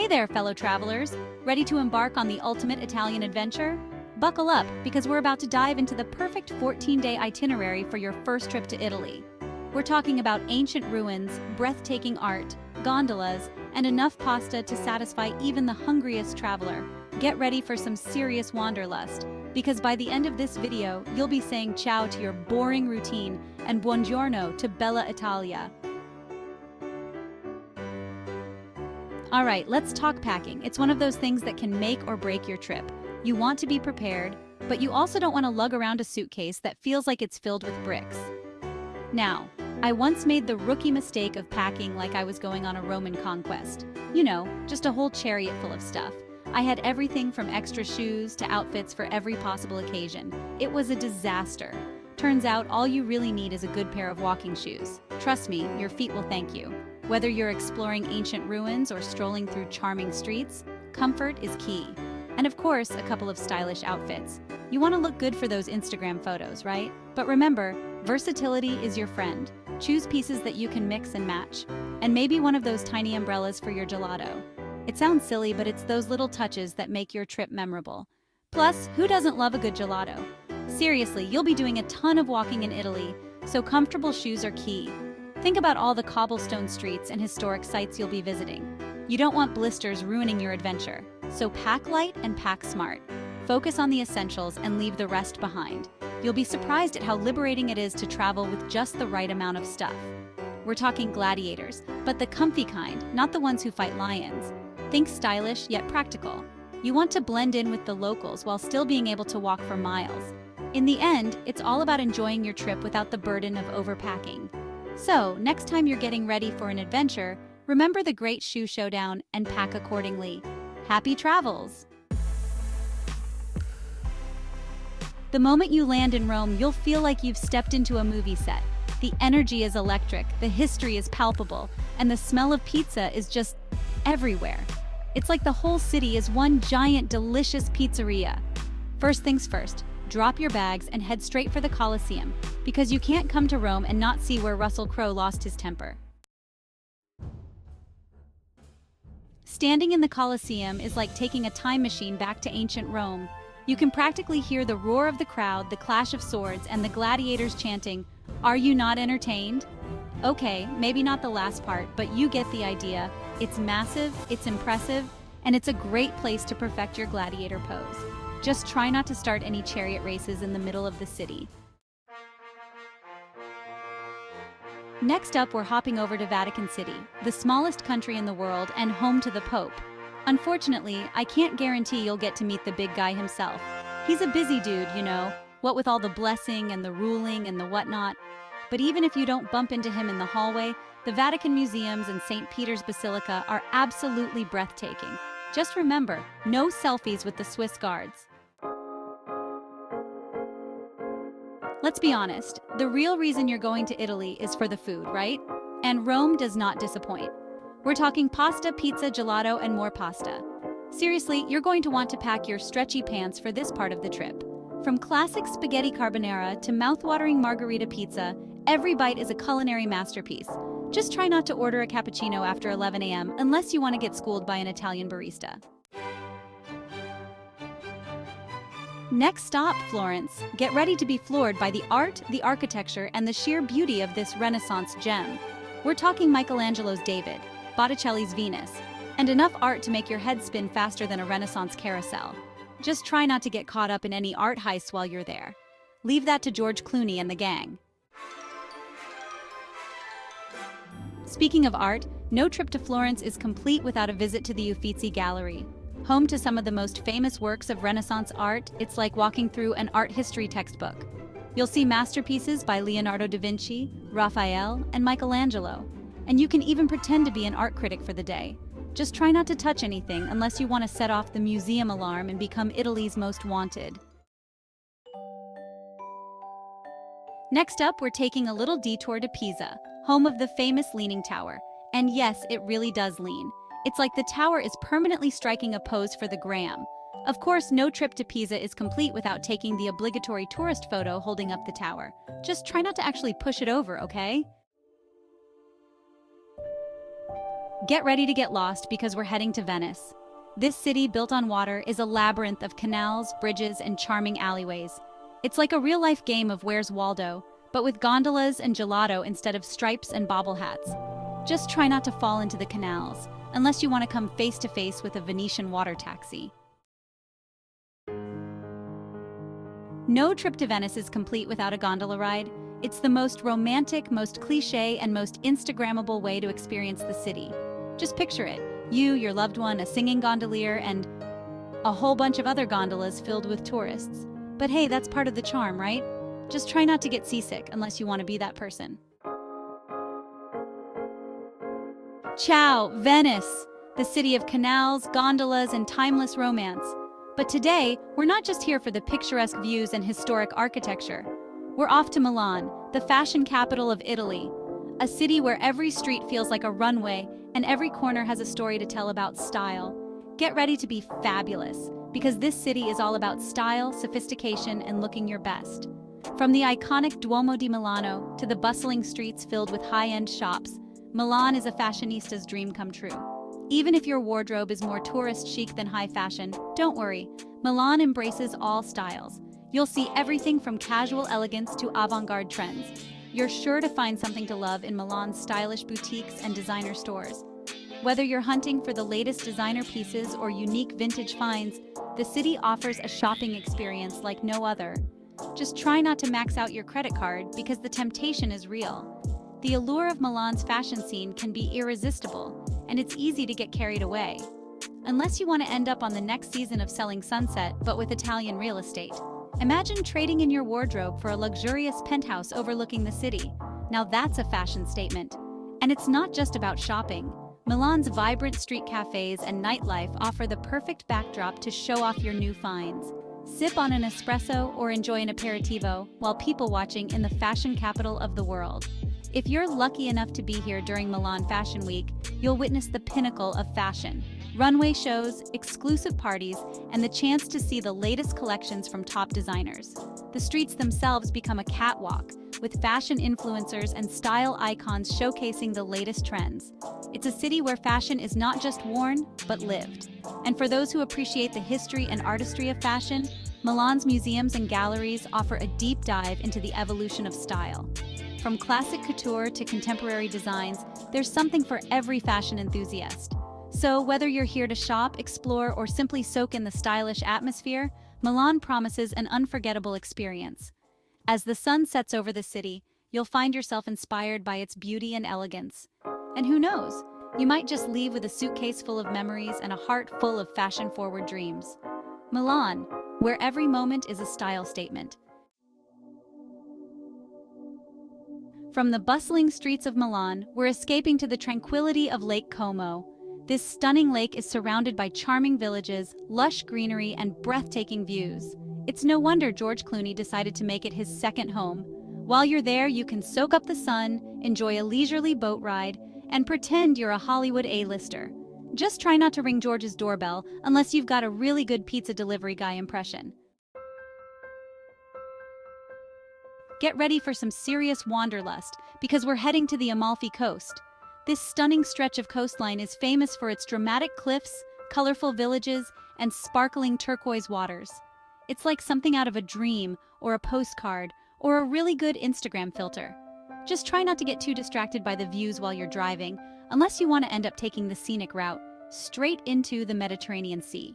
Hey there, fellow travelers! Ready to embark on the ultimate Italian adventure? Buckle up, because we're about to dive into the perfect 14-day itinerary for your first trip to Italy. We're talking about ancient ruins, breathtaking art, gondolas, and enough pasta to satisfy even the hungriest traveler. Get ready for some serious wanderlust, because by the end of this video, you'll be saying ciao to your boring routine and buongiorno to Bella Italia. All right, let's talk packing. It's one of those things that can make or break your trip. You want to be prepared, but you also don't want to lug around a suitcase that feels like it's filled with bricks. Now, I once made the rookie mistake of packing like I was going on a Roman conquest. You know, just a whole chariot full of stuff. I had everything from extra shoes to outfits for every possible occasion. It was a disaster. Turns out all you really need is a good pair of walking shoes. Trust me, your feet will thank you. Whether you're exploring ancient ruins or strolling through charming streets, comfort is key. And of course, a couple of stylish outfits. You want to look good for those Instagram photos, right? But remember, versatility is your friend. Choose pieces that you can mix and match. And maybe one of those tiny umbrellas for your gelato. It sounds silly, but it's those little touches that make your trip memorable. Plus, who doesn't love a good gelato? Seriously, you'll be doing a ton of walking in Italy, so comfortable shoes are key. Think about all the cobblestone streets and historic sites you'll be visiting. You don't want blisters ruining your adventure, so pack light and pack smart. Focus on the essentials and leave the rest behind. You'll be surprised at how liberating it is to travel with just the right amount of stuff. We're talking gladiators, but the comfy kind, not the ones who fight lions. Think stylish yet practical. You want to blend in with the locals while still being able to walk for miles. In the end, it's all about enjoying your trip without the burden of overpacking. So, next time you're getting ready for an adventure, remember the Great Shoe Showdown and pack accordingly. Happy travels! The moment you land in Rome, you'll feel like you've stepped into a movie set. The energy is electric, the history is palpable, and the smell of pizza is just everywhere. It's like the whole city is one giant, delicious pizzeria. First things first, drop your bags and head straight for the Colosseum, because you can't come to Rome and not see where Russell Crowe lost his temper. Standing in the Colosseum is like taking a time machine back to ancient Rome. You can practically hear the roar of the crowd, the clash of swords, and the gladiators chanting, "Are you not entertained?" Okay, maybe not the last part, but you get the idea. It's massive, it's impressive, and it's a great place to perfect your gladiator pose. Just try not to start any chariot races in the middle of the city. Next up, we're hopping over to Vatican City, the smallest country in the world and home to the Pope. Unfortunately, I can't guarantee you'll get to meet the big guy himself. He's a busy dude, you know, what with all the blessing and the ruling and the whatnot. But even if you don't bump into him in the hallway, the Vatican museums and St. Peter's Basilica are absolutely breathtaking. Just remember, no selfies with the Swiss guards. Let's be honest, the real reason you're going to Italy is for the food, right? And Rome does not disappoint. We're talking pasta, pizza, gelato, and more pasta. Seriously, you're going to want to pack your stretchy pants for this part of the trip. From classic spaghetti carbonara to mouth-watering margarita pizza, every bite is a culinary masterpiece. Just try not to order a cappuccino after 11 a.m. unless you want to get schooled by an Italian barista. Next stop, Florence. Get ready to be floored by the art, the architecture, and the sheer beauty of this Renaissance gem. We're talking Michelangelo's David, Botticelli's Venus, and enough art to make your head spin faster than a Renaissance carousel. Just try not to get caught up in any art heists while you're there. Leave that to George Clooney and the gang. Speaking of art, no trip to Florence is complete without a visit to the Uffizi Gallery. Home to some of the most famous works of Renaissance art, it's like walking through an art history textbook. You'll see masterpieces by Leonardo da Vinci, Raphael, and Michelangelo. And you can even pretend to be an art critic for the day. Just try not to touch anything unless you want to set off the museum alarm and become Italy's most wanted. Next up, we're taking a little detour to Pisa, home of the famous Leaning Tower. And yes, it really does lean. It's like the tower is permanently striking a pose for the gram. Of course, no trip to Pisa is complete without taking the obligatory tourist photo holding up the tower. Just try not to actually push it over, okay? Get ready to get lost because we're heading to Venice. This city, built on water, is a labyrinth of canals, bridges, and charming alleyways. It's like a real-life game of Where's Waldo, but with gondolas and gelato instead of stripes and bobble hats. Just try not to fall into the canals, unless you want to come face-to-face with a Venetian water taxi. No trip to Venice is complete without a gondola ride. It's the most romantic, most cliché, and most Instagrammable way to experience the city. Just picture it. You, your loved one, a singing gondolier, and a whole bunch of other gondolas filled with tourists. But hey, that's part of the charm, right? Just try not to get seasick unless you want to be that person. Ciao, Venice! The city of canals, gondolas, and timeless romance. But today, we're not just here for the picturesque views and historic architecture. We're off to Milan, the fashion capital of Italy. A city where every street feels like a runway and every corner has a story to tell about style. Get ready to be fabulous, because this city is all about style, sophistication, and looking your best. From the iconic Duomo di Milano to the bustling streets filled with high-end shops, Milan is a fashionista's dream come true. Even if your wardrobe is more tourist chic than high fashion, don't worry. Milan embraces all styles. You'll see everything from casual elegance to avant-garde trends. You're sure to find something to love in Milan's stylish boutiques and designer stores. Whether you're hunting for the latest designer pieces or unique vintage finds, the city offers a shopping experience like no other. Just try not to max out your credit card because the temptation is real. The allure of Milan's fashion scene can be irresistible, and it's easy to get carried away. Unless you want to end up on the next season of Selling Sunset, but with Italian real estate. Imagine trading in your wardrobe for a luxurious penthouse overlooking the city. Now that's a fashion statement. And it's not just about shopping. Milan's vibrant street cafes and nightlife offer the perfect backdrop to show off your new finds. Sip on an espresso or enjoy an aperitivo while people watching in the fashion capital of the world. If you're lucky enough to be here during Milan Fashion Week, you'll witness the pinnacle of fashion. Runway shows, exclusive parties, and the chance to see the latest collections from top designers. The streets themselves become a catwalk, with fashion influencers and style icons showcasing the latest trends. It's a city where fashion is not just worn, but lived. And for those who appreciate the history and artistry of fashion, Milan's museums and galleries offer a deep dive into the evolution of style. From classic couture to contemporary designs, there's something for every fashion enthusiast. So whether you're here to shop, explore, or simply soak in the stylish atmosphere, Milan promises an unforgettable experience. As the sun sets over the city, you'll find yourself inspired by its beauty and elegance. And who knows, you might just leave with a suitcase full of memories and a heart full of fashion-forward dreams. Milan, where every moment is a style statement. From the bustling streets of Milan, we're escaping to the tranquility of Lake Como. This stunning lake is surrounded by charming villages, lush greenery, and breathtaking views. It's no wonder George Clooney decided to make it his second home. While you're there, you can soak up the sun, enjoy a leisurely boat ride, and pretend you're a Hollywood A-lister. Just try not to ring George's doorbell unless you've got a really good pizza delivery guy impression. Get ready for some serious wanderlust because we're heading to the Amalfi Coast. This stunning stretch of coastline is famous for its dramatic cliffs, colorful villages, and sparkling turquoise waters. It's like something out of a dream, or a postcard, or a really good Instagram filter. Just try not to get too distracted by the views while you're driving, unless you want to end up taking the scenic route straight into the Mediterranean Sea.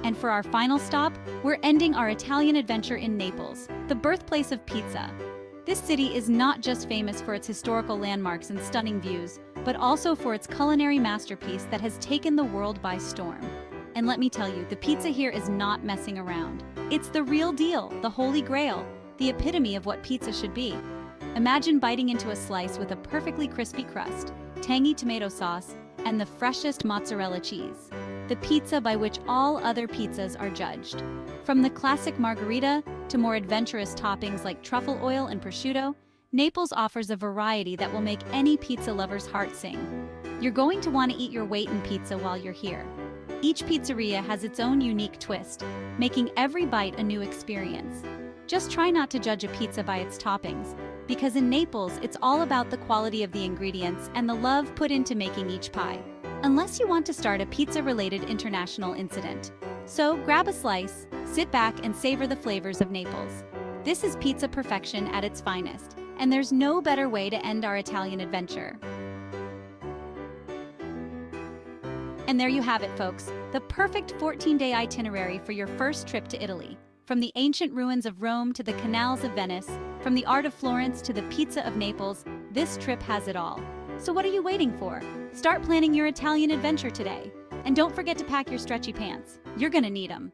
And for our final stop, we're ending our Italian adventure in Naples, the birthplace of pizza. This city is not just famous for its historical landmarks and stunning views, but also for its culinary masterpiece that has taken the world by storm. And let me tell you, the pizza here is not messing around. It's the real deal, the holy grail, the epitome of what pizza should be. Imagine biting into a slice with a perfectly crispy crust, tangy tomato sauce, and the freshest mozzarella cheese. The pizza by which all other pizzas are judged. From the classic margherita to more adventurous toppings like truffle oil and prosciutto, Naples offers a variety that will make any pizza lover's heart sing. You're going to want to eat your weight in pizza while you're here. Each pizzeria has its own unique twist, making every bite a new experience. Just try not to judge a pizza by its toppings, Because in Naples, it's all about the quality of the ingredients and the love put into making each pie. Unless you want to start a pizza-related international incident. So grab a slice, sit back and savor the flavors of Naples. This is pizza perfection at its finest, and there's no better way to end our Italian adventure. And there you have it, folks, the perfect 14-day itinerary for your first trip to Italy. From the ancient ruins of Rome to the canals of Venice, from the art of Florence to the pizza of Naples, this trip has it all. So what are you waiting for? Start planning your Italian adventure today. And don't forget to pack your stretchy pants. You're gonna need them.